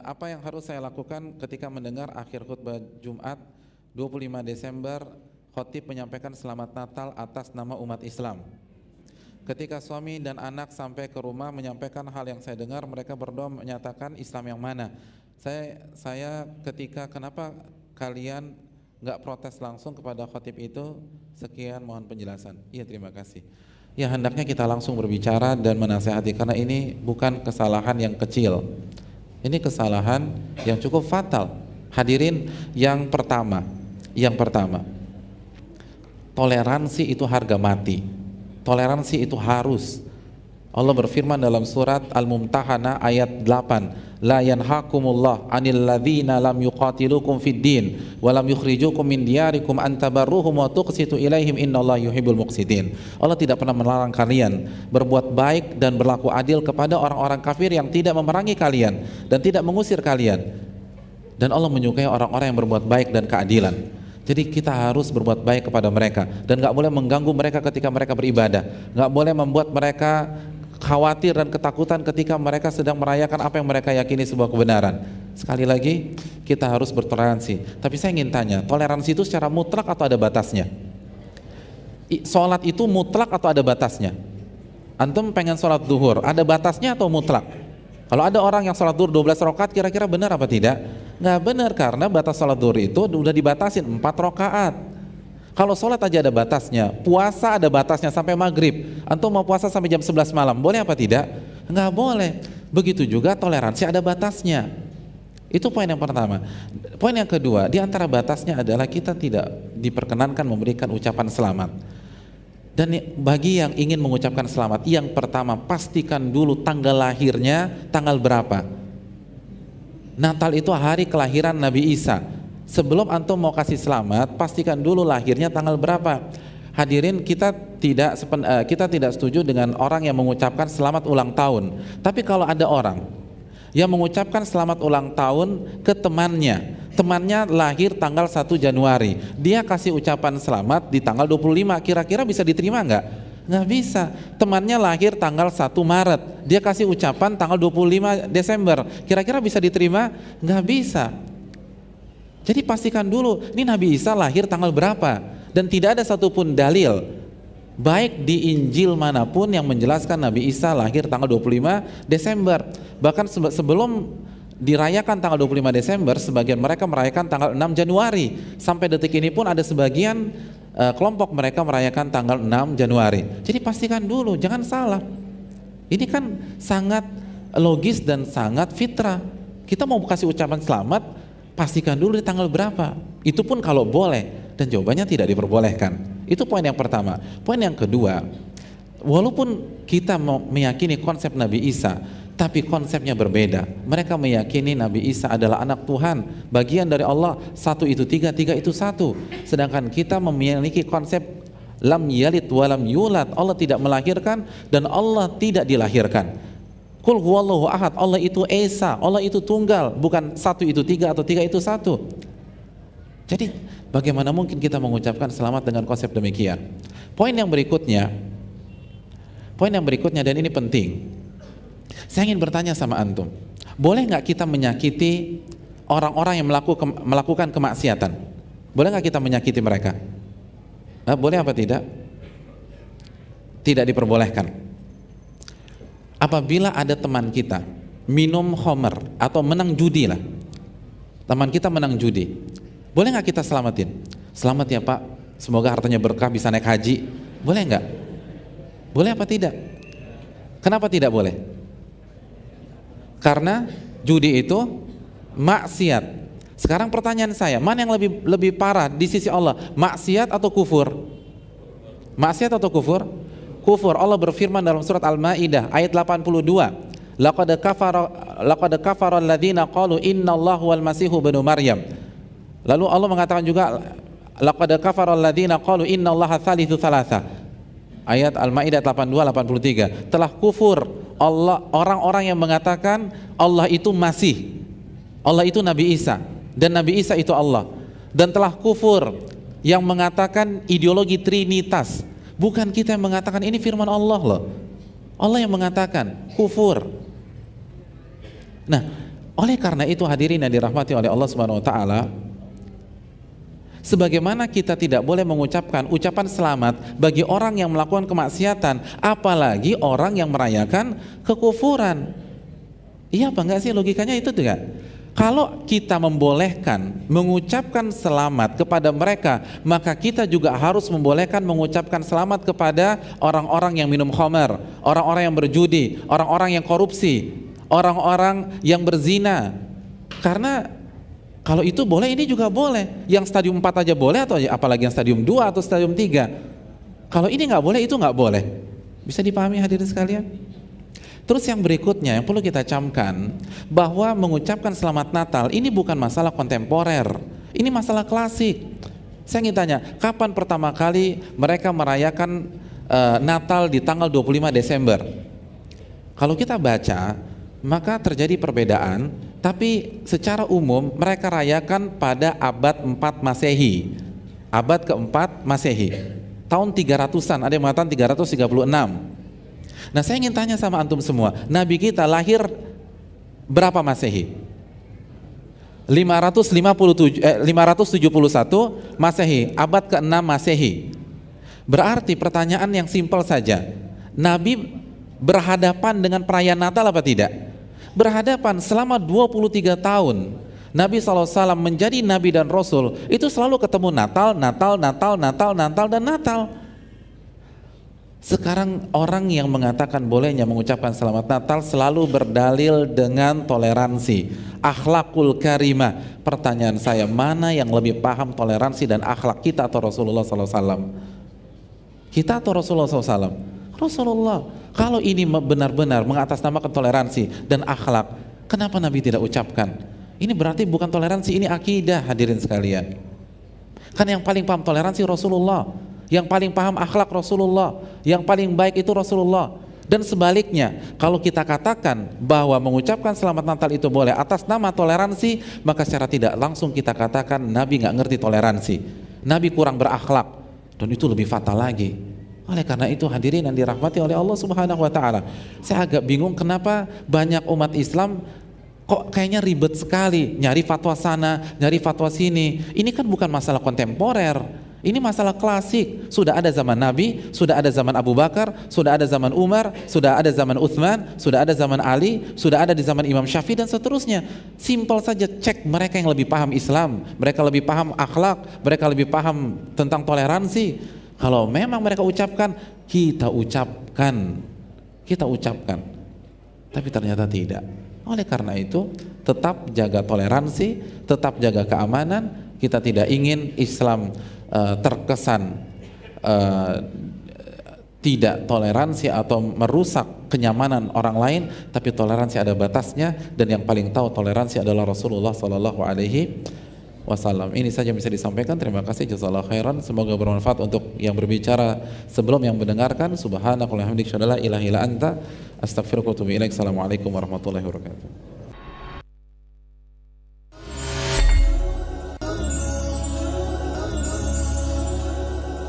apa yang harus saya lakukan ketika mendengar akhir khutbah Jumat 25 Desember khotib menyampaikan selamat Natal atas nama umat Islam? Ketika suami dan anak sampai ke rumah menyampaikan hal yang saya dengar, mereka berdoa menyatakan Islam yang mana? Saya ketika kenapa kalian nggak protes langsung kepada khotib itu? Sekian, mohon penjelasan. Iya, terima kasih. Ya, hendaknya kita langsung berbicara dan menasehati karena ini bukan kesalahan yang kecil. Ini kesalahan yang cukup fatal. Hadirin, yang pertama, toleransi itu harga mati. Toleransi itu harus. Allah berfirman dalam surat Al-Mumtahanah ayat 8, la yanhakumullah 'anil ladzina lam yuqatilukum fid din wa lam yukhrijukum min diyarikum an tabarruhum wa tuqsitu ilaihim innallaha yuhibbul muqsitin. Allah tidak pernah melarang kalian berbuat baik dan berlaku adil kepada orang-orang kafir yang tidak memerangi kalian dan tidak mengusir kalian. Dan Allah menyukai orang-orang yang berbuat baik dan keadilan. Jadi kita harus berbuat baik kepada mereka dan gak boleh mengganggu mereka ketika mereka beribadah, gak boleh membuat mereka khawatir dan ketakutan ketika mereka sedang merayakan apa yang mereka yakini sebuah kebenaran. Sekali lagi, kita harus bertoleransi. Tapi saya ingin tanya, toleransi itu secara mutlak atau ada batasnya? Sholat itu mutlak atau ada batasnya? Antum pengen sholat duhur, ada batasnya atau mutlak? Kalau ada orang yang sholat duhur 12 rakaat, kira-kira benar apa tidak? Nggak benar, karena batas sholat duhur itu udah dibatasin 4 rakaat. Kalau sholat aja ada batasnya, puasa ada batasnya sampai maghrib. Antum mau puasa sampai jam 11 malam, boleh apa tidak? Nggak boleh. Begitu juga toleransi ada batasnya. Itu poin yang pertama. Poin yang kedua, di antara batasnya adalah kita tidak diperkenankan memberikan ucapan selamat. Dan bagi yang ingin mengucapkan selamat, yang pertama pastikan dulu tanggal lahirnya, tanggal berapa. Natal itu hari kelahiran Nabi Isa. Sebelum antum mau kasih selamat, pastikan dulu lahirnya tanggal berapa. Hadirin, kita tidak setuju dengan orang yang mengucapkan selamat ulang tahun. Tapi kalau ada orang yang mengucapkan selamat ulang tahun ke temannya lahir tanggal 1 Januari, dia kasih ucapan selamat di tanggal 25, kira-kira bisa diterima nggak? Nggak bisa. Temannya lahir tanggal 1 Maret, dia kasih ucapan tanggal 25 Desember, kira-kira bisa diterima? Nggak bisa. Jadi pastikan dulu, ini Nabi Isa lahir tanggal berapa, dan tidak ada satupun dalil baik di Injil manapun yang menjelaskan Nabi Isa lahir tanggal 25 Desember. Bahkan sebelum dirayakan tanggal 25 Desember, sebagian mereka merayakan tanggal 6 Januari. Sampai detik ini pun ada sebagian kelompok mereka merayakan tanggal 6 Januari. Jadi pastikan dulu, jangan salah. Ini kan sangat logis dan sangat fitrah. Kita mau kasih ucapan selamat, pastikan dulu di tanggal berapa. Itu pun kalau boleh, dan jawabannya tidak diperbolehkan. Itu poin yang pertama. Poin yang kedua, walaupun kita meyakini konsep Nabi Isa, tapi konsepnya berbeda. Mereka meyakini Nabi Isa adalah anak Tuhan, bagian dari Allah, satu itu tiga, tiga itu satu. Sedangkan kita memiliki konsep lam yalid walam yulad, Allah tidak melahirkan dan Allah tidak dilahirkan. Qul huwallahu ahad, Allah itu esa, Allah itu tunggal, bukan satu itu tiga atau tiga itu satu. Jadi bagaimana mungkin kita mengucapkan selamat dengan konsep demikian? Poin yang berikutnya dan ini penting. Saya ingin bertanya sama antum, boleh nggak kita menyakiti orang-orang yang melakukan kemaksiatan? Boleh nggak kita menyakiti mereka? Boleh apa tidak? Tidak diperbolehkan. Apabila ada teman kita minum khamr atau menang judi lah, teman kita menang judi, boleh nggak kita selamatin? Selamat ya Pak, semoga hartanya berkah, bisa naik haji. Boleh nggak? Boleh apa tidak? Kenapa tidak boleh? Karena judi itu maksiat. Sekarang pertanyaan saya, mana yang lebih parah di sisi Allah? Maksiat atau kufur? Maksiat atau kufur? Kufur. Allah berfirman dalam surat Al-Maidah ayat 82, laqad kafara alladzina qalu innallaha wal masihu ibnu Maryam. Lalu Allah mengatakan juga laqad kafara alladzina qalu innallaha tsalitsu tsalatsa. Ayat Al-Maidah 82-83. Telah kufur orang-orang yang mengatakan Allah itu Masih, Allah itu Nabi Isa, dan Nabi Isa itu Allah. Dan telah kufur yang mengatakan ideologi Trinitas. Bukan kita yang mengatakan, ini firman Allah loh. Allah yang mengatakan, kufur. Nah, Oleh karena itu hadirin yang dirahmati oleh Allah Subhanahu wa taala, sebagaimana kita tidak boleh mengucapkan ucapan selamat bagi orang yang melakukan kemaksiatan, apalagi orang yang merayakan kekufuran. Iya apa enggak sih logikanya itu juga? Kalau kita membolehkan mengucapkan selamat kepada mereka, maka kita juga harus membolehkan mengucapkan selamat kepada orang-orang yang minum khamar, orang-orang yang berjudi, orang-orang yang korupsi, orang-orang yang berzina. Karena kalau itu boleh, ini juga boleh. Yang stadium 4 aja boleh, atau apalagi yang stadium 2 atau stadium 3. Kalau ini nggak boleh, itu nggak boleh. Bisa dipahami hadirin sekalian? Terus yang berikutnya yang perlu kita camkan, bahwa mengucapkan selamat Natal ini bukan masalah kontemporer, ini masalah klasik. Saya ingin tanya, kapan pertama kali mereka merayakan Natal di tanggal 25 Desember? Kalau kita baca, maka terjadi perbedaan, tapi secara umum mereka rayakan pada abad 4 Masehi. Abad keempat Masehi. Tahun 300-an, ada yang mengatakan 336. Nah, saya ingin tanya sama antum semua, Nabi kita lahir berapa Masehi? 571 Masehi, abad ke-6 Masehi. Berarti pertanyaan yang simpel saja, Nabi berhadapan dengan perayaan Natal apa tidak? Berhadapan. Selama 23 tahun Nabi SAW menjadi Nabi dan Rasul, itu selalu ketemu Natal, dan Natal. Sekarang orang yang mengatakan bolehnya mengucapkan selamat Natal selalu berdalil dengan toleransi, akhlakul karimah. Pertanyaan saya, mana yang lebih paham toleransi dan akhlak, kita atau Rasulullah SAW? Kita atau Rasulullah SAW? Rasulullah. Kalau ini benar-benar mengatasnamakan toleransi dan akhlak, kenapa Nabi tidak ucapkan? Ini berarti bukan toleransi, ini akidah hadirin sekalian. Kan yang paling paham toleransi Rasulullah, yang paling paham akhlak Rasulullah, yang paling baik itu Rasulullah. Dan sebaliknya, kalau kita katakan bahwa mengucapkan selamat Natal itu boleh atas nama toleransi, maka secara tidak langsung kita katakan Nabi nggak ngerti toleransi, Nabi kurang berakhlak, dan itu lebih fatal lagi. Oleh karena itu hadirin yang dirahmati oleh Allah Subhanahu wa taala, saya agak bingung kenapa banyak umat Islam kok kayaknya ribet sekali nyari fatwa sana, nyari fatwa sini. Ini kan bukan masalah kontemporer, ini masalah klasik. Sudah ada zaman Nabi, sudah ada zaman Abu Bakar, sudah ada zaman Umar, sudah ada zaman Uthman, sudah ada zaman Ali, sudah ada di zaman Imam Syafi'i dan seterusnya. Simpel saja, cek mereka yang lebih paham Islam, mereka lebih paham akhlak, mereka lebih paham tentang toleransi. Kalau memang mereka ucapkan, kita ucapkan. Tapi ternyata tidak. Oleh karena itu, tetap jaga toleransi, tetap jaga keamanan. Kita tidak ingin Islam terkesan tidak toleransi atau merusak kenyamanan orang lain, tapi toleransi ada batasnya, dan yang paling tahu toleransi adalah Rasulullah Sallallahu Alaihi Wasallam. Ini saja yang bisa disampaikan. Terima kasih, jazakallahu khairan. Semoga bermanfaat untuk yang berbicara sebelum yang mendengarkan. Subhanakallahumma wa bihamdika, asyhadu an la ilaha illa anta, astaghfiruka wa atubu ilaik. Assalamualaikum warahmatullahi wabarakatuh.